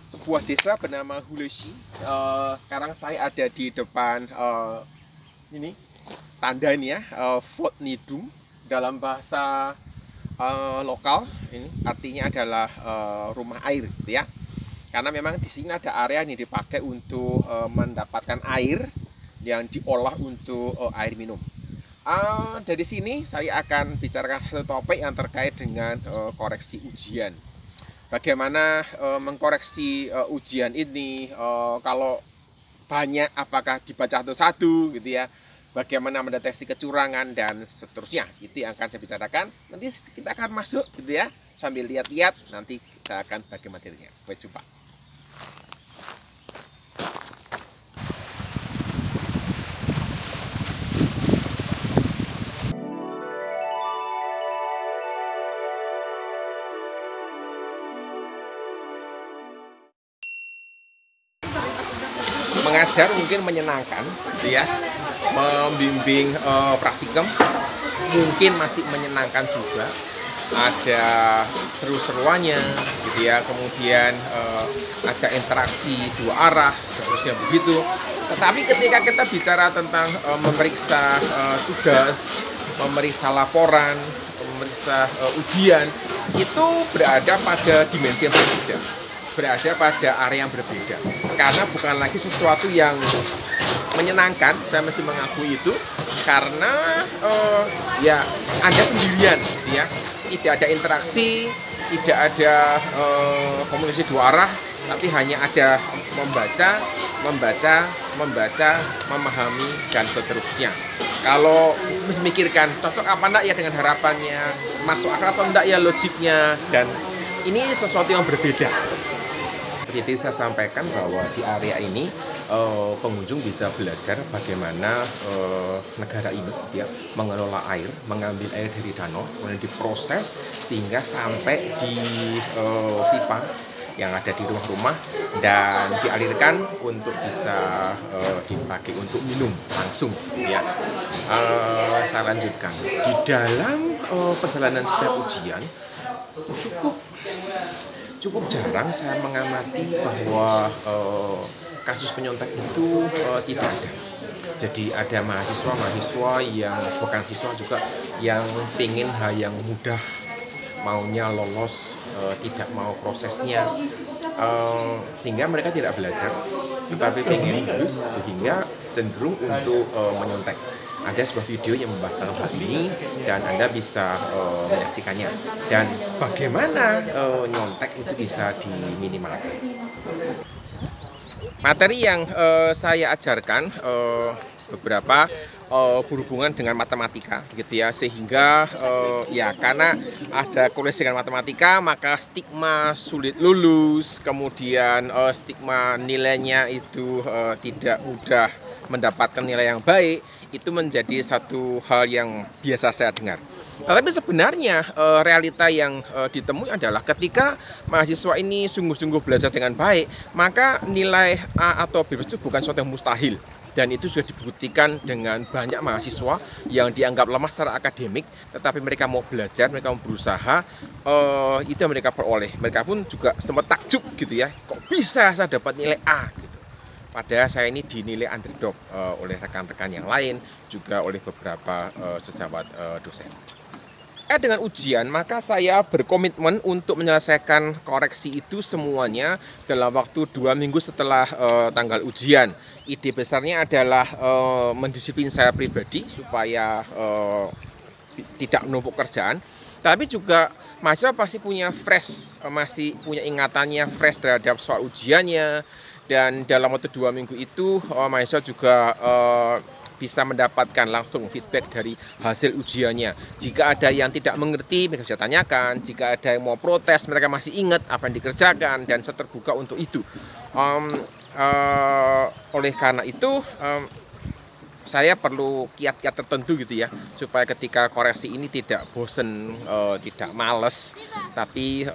sebuah desa bernama Hulesi. Sekarang saya ada di depan ini tanda ini ya, Fort Nidum dalam bahasa lokal. Ini artinya adalah rumah air, gitu ya. Karena memang di sini ada area yang dipakai untuk mendapatkan air yang diolah untuk air minum. Dari sini saya akan bicarakan satu topik yang terkait dengan koreksi ujian. Bagaimana mengkoreksi ujian ini, kalau banyak apakah dibaca satu-satu gitu ya, bagaimana mendeteksi kecurangan dan seterusnya. Itu yang akan saya bicarakan. Nanti kita akan masuk gitu ya, sambil lihat-lihat nanti kita akan bagi materinya. Sampai jumpa. Mengajar mungkin menyenangkan gitu ya, membimbing praktikum mungkin masih menyenangkan juga, ada seru-seruannya gitu ya, kemudian ada interaksi dua arah seterusnya begitu. Tetapi ketika kita bicara tentang memeriksa tugas, memeriksa laporan, memeriksa ujian, itu berada pada dimensi yang berbeda, berada pada area yang berbeda, karena bukan lagi sesuatu yang menyenangkan. Saya masih mengakui itu, karena ya Anda sendirian ya, tidak ada interaksi, tidak ada komunikasi dua arah, tapi hanya ada membaca, memahami dan seterusnya. Kalau memikirkan cocok apa enggak ya dengan harapannya, masuk akal apa enggak ya logiknya, dan ini sesuatu yang berbeda. Jadi saya sampaikan bahwa di area ini pengunjung bisa belajar bagaimana negara ini ya mengelola air, mengambil air dari danau, kemudian diproses sehingga sampai di pipa yang ada di rumah-rumah dan dialirkan untuk bisa dipakai untuk minum langsung ya. Saya lanjutkan di dalam perjalanan setiap ujian, cukup jarang saya mengamati bahwa kasus penyontek itu tidak ada. Jadi ada mahasiswa yang bukan siswa juga yang pengen hal yang mudah, maunya lolos, tidak mau prosesnya, sehingga mereka tidak belajar, tetapi pengen lulus sehingga cenderung untuk menyontek. Ada sebuah video yang membahas tentang hal ini dan Anda bisa menyaksikannya, dan bagaimana nyontek itu bisa diminimalkan. Materi yang saya ajarkan beberapa berhubungan dengan matematika gitu ya, sehingga ya karena ada korelasi dengan matematika maka stigma sulit lulus, kemudian stigma nilainya itu tidak mudah mendapatkan nilai yang baik, itu menjadi satu hal yang biasa saya dengar. Tetapi sebenarnya realita yang ditemui adalah ketika mahasiswa ini sungguh-sungguh belajar dengan baik, maka nilai A atau B itu bukan sesuatu yang mustahil. Dan itu sudah dibuktikan dengan banyak mahasiswa yang dianggap lemah secara akademik, tetapi mereka mau belajar, mereka mau berusaha, itu yang mereka peroleh. Mereka pun juga sempat takjub gitu ya, kok bisa saya dapat nilai A gitu. Padahal saya ini dinilai underdog oleh rekan-rekan yang lain, juga oleh beberapa sejawat dosen. Dengan ujian, maka saya berkomitmen untuk menyelesaikan koreksi itu semuanya dalam waktu 2 minggu setelah tanggal ujian. Ide besarnya adalah mendisiplin saya pribadi supaya tidak menumpuk kerjaan, tapi juga mahasiswa pasti punya masih punya ingatannya fresh terhadap soal ujiannya. Dan dalam waktu 2 minggu itu mahasiswa juga bisa mendapatkan langsung feedback dari hasil ujiannya. Jika ada yang tidak mengerti, mereka bisa tanyakan. Jika ada yang mau protes, mereka masih ingat apa yang dikerjakan, dan saya terbuka untuk itu. Oleh karena itu, saya perlu kiat-kiat tertentu gitu ya, supaya ketika koreksi ini tidak bosen, tidak males, tapi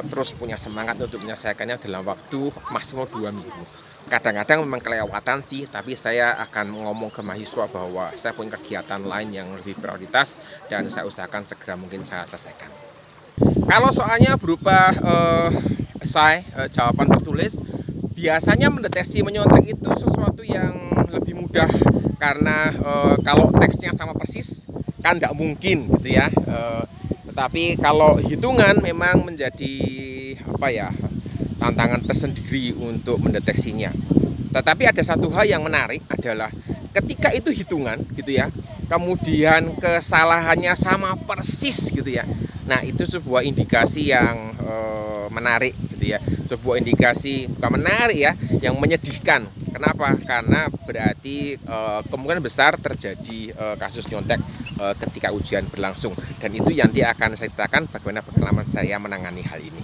terus punya semangat untuk menyelesaikannya dalam waktu maksimal 2 minggu. Kadang-kadang memang kelewatan sih, tapi saya akan ngomong ke mahasiswa bahwa saya punya kegiatan lain yang lebih prioritas dan saya usahakan segera mungkin saya selesaikan. Kalau soalnya berupa esai, jawaban tertulis, biasanya mendeteksi menyontek itu sesuatu yang lebih mudah karena kalau teksnya sama persis kan nggak mungkin gitu ya. Tetapi kalau hitungan memang menjadi tantangan tersendiri untuk mendeteksinya. Tetapi ada satu hal yang menarik adalah ketika itu hitungan gitu ya, kemudian kesalahannya sama persis gitu ya. Nah, itu sebuah indikasi yang menarik gitu ya. Sebuah indikasi bukan menarik ya, yang menyedihkan. Kenapa? Karena berarti kemungkinan besar terjadi kasus nyontek ketika ujian berlangsung. Dan itu yang dia akan saya ceritakan bagaimana pengalaman saya menangani hal ini.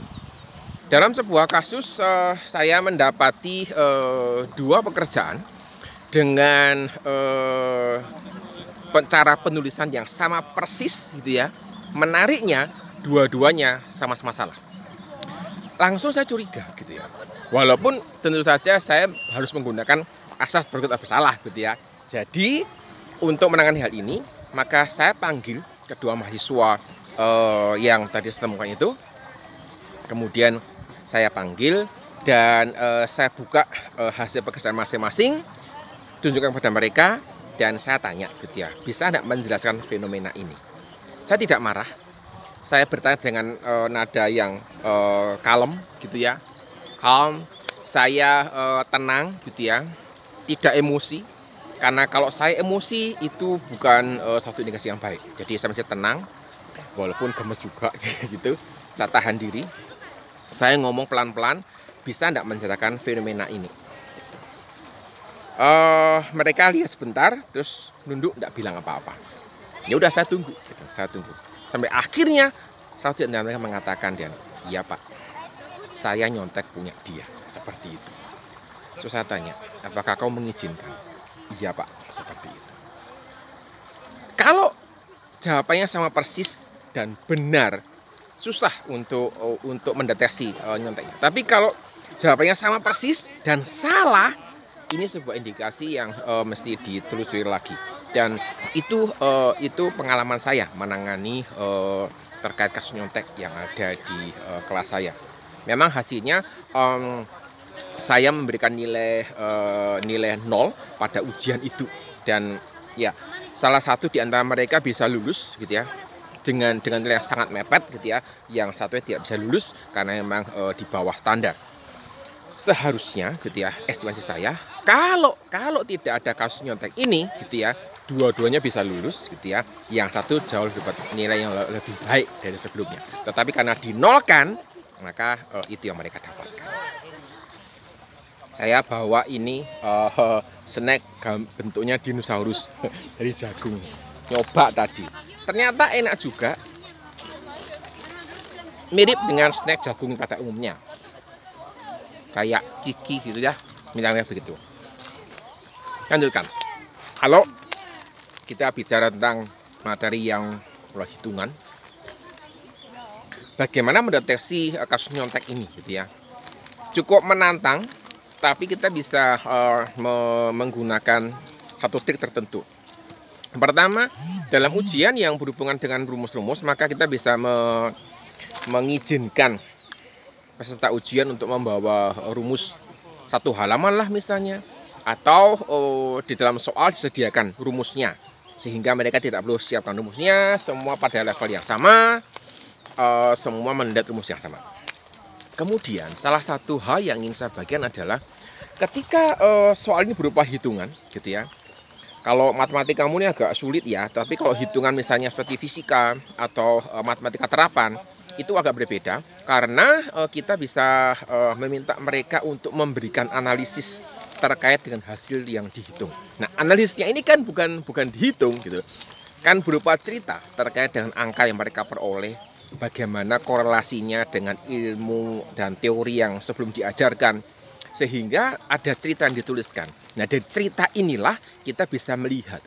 Dalam sebuah kasus saya mendapati dua pekerjaan dengan cara penulisan yang sama persis gitu ya. Menariknya dua-duanya sama-sama salah. Langsung saya curiga gitu ya. Walaupun tentu saja saya harus menggunakan asas praduga tak bersalah gitu ya. Jadi untuk menangani hal ini maka saya panggil kedua mahasiswa yang tadi saya temukan itu. Kemudian saya panggil dan saya buka hasil pekerjaan masing-masing, tunjukkan kepada mereka dan saya tanya gitu ya, bisa tidak menjelaskan fenomena ini? Saya tidak marah, saya bertanya dengan nada yang kalem gitu ya, calm, saya tenang gitu ya, tidak emosi. Karena kalau saya emosi itu bukan satu indikasi yang baik. Jadi saya masih tenang, walaupun gemes juga gitu, saya tahan diri. Saya ngomong pelan-pelan, bisa tidak menceritakan fenomena ini? Mereka lihat sebentar, terus nunduk, tidak bilang apa-apa. Ya udah saya tunggu, gitu. Saya tunggu. Sampai akhirnya satu dari mereka mengatakan, iya Pak, saya nyontek punya dia, seperti itu. Terus saya tanya, apakah kau mengizinkan? Iya Pak, seperti itu. Kalau jawabannya sama persis dan benar, susah untuk mendeteksi nyonteknya. Tapi kalau jawabannya sama persis dan salah, ini sebuah indikasi yang mesti ditelusuri lagi. Dan itu pengalaman saya menangani terkait kasus nyontek yang ada di kelas saya. Memang hasilnya saya memberikan nilai 0 pada ujian itu, dan ya salah satu di antara mereka bisa lulus gitu ya. Dengan nilai yang sangat mepet gitu ya, yang satunya tidak bisa lulus karena memang di bawah standar. Seharusnya gitu ya, estimasi saya, kalau tidak ada kasus nyontek ini gitu ya, dua-duanya bisa lulus gitu ya. Yang satu jauh lebih nilai yang lebih baik dari sebelumnya. Tetapi karena dinolkan, maka itu yang mereka dapatkan. Saya bawa ini snack bentuknya dinosaurus dari jagung. Nyoba tadi. Ternyata enak juga, mirip dengan snack jagung pada umumnya, kayak ciki gitu ya, misalnya begitu. Lanjutkan. Kalau kita bicara tentang materi yang hitungan, bagaimana mendeteksi kasus nyontek ini gitu ya, cukup menantang, tapi kita bisa menggunakan satu trik tertentu. Pertama, dalam ujian yang berhubungan dengan rumus-rumus, maka kita bisa mengizinkan peserta ujian untuk membawa rumus satu halaman lah misalnya, atau di dalam soal disediakan rumusnya, sehingga mereka tidak perlu siapkan rumusnya, semua pada level yang sama, semua melihat rumus yang sama. Kemudian salah satu hal yang ingin saya bagikan adalah ketika soal ini berupa hitungan gitu ya. Kalau matematika kamu ini agak sulit ya, tapi kalau hitungan misalnya seperti fisika atau matematika terapan, itu agak berbeda karena kita bisa meminta mereka untuk memberikan analisis terkait dengan hasil yang dihitung. Nah, analisisnya ini kan bukan dihitung gitu, kan berupa cerita terkait dengan angka yang mereka peroleh, bagaimana korelasinya dengan ilmu dan teori yang sebelum diajarkan, sehingga ada cerita yang dituliskan. Nah, dari cerita inilah kita bisa melihat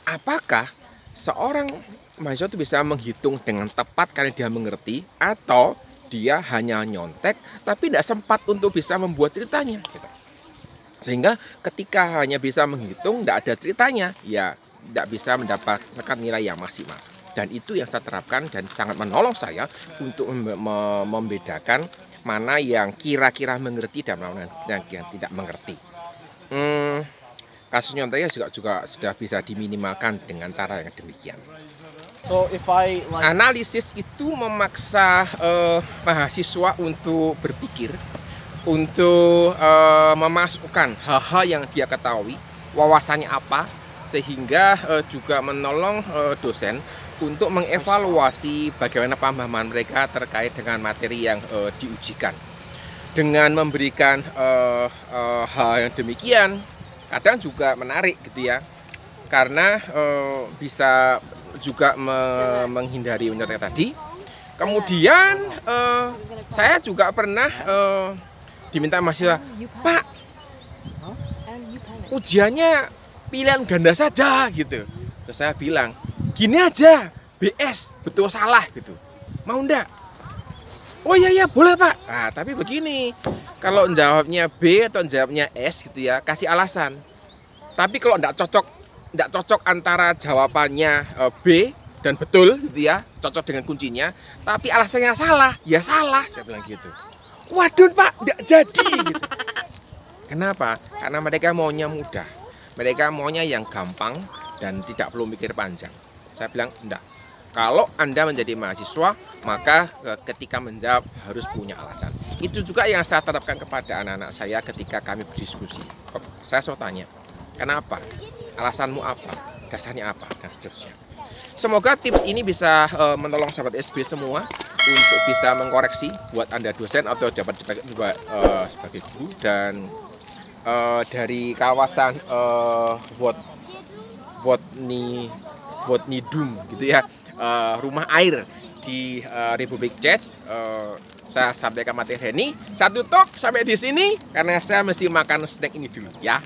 apakah seorang mahasiswa itu bisa menghitung dengan tepat karena dia mengerti, atau dia hanya nyontek tapi tidak sempat untuk bisa membuat ceritanya gitu. Sehingga ketika hanya bisa menghitung, tidak ada ceritanya, ya tidak bisa mendapatkan nilai yang maksimal. Dan itu yang saya terapkan dan sangat menolong saya untuk membedakan mana yang kira-kira mengerti dan mana yang tidak mengerti. Kasus nyonteknya juga sudah bisa diminimalkan dengan cara yang demikian. So if I like... Analisis itu memaksa mahasiswa untuk berpikir, untuk memasukkan hal-hal yang dia ketahui, wawasannya apa, sehingga juga menolong dosen untuk mengevaluasi bagaimana pemahaman mereka terkait dengan materi yang diujikan. Dengan memberikan hal yang demikian, kadang juga menarik gitu ya, karena bisa juga menghindari menyontek tadi. Kemudian saya juga pernah diminta mahasiswa, Pak, ujiannya pilihan ganda saja gitu. Terus saya bilang, gini aja, BS, betul salah gitu. Mau enggak? Oh iya boleh Pak. Nah, tapi begini, kalau jawabnya B atau jawabnya S gitu ya, kasih alasan. Tapi kalau enggak cocok antara jawabannya B dan betul gitu ya, cocok dengan kuncinya, tapi alasannya salah, ya salah, saya bilang gitu. Waduh Pak, enggak jadi gitu. Kenapa? Karena mereka maunya mudah, mereka maunya yang gampang dan tidak perlu mikir panjang. Saya bilang enggak. Kalau Anda menjadi mahasiswa, maka ketika menjawab harus punya alasan. Itu juga yang saya terapkan kepada anak-anak saya ketika kami berdiskusi. Saya selalu tanya, kenapa? Alasanmu apa? Dasarnya apa? Dan seterusnya. Semoga tips ini bisa menolong sahabat SB semua untuk bisa mengkoreksi buat Anda dosen atau jabat sebagai guru. Dan dari kawasan Vodnidum gitu ya, rumah air di Republik Czech, saya sampaikan materi ini. Saya tutup sampai di sini karena saya mesti makan snack ini dulu ya.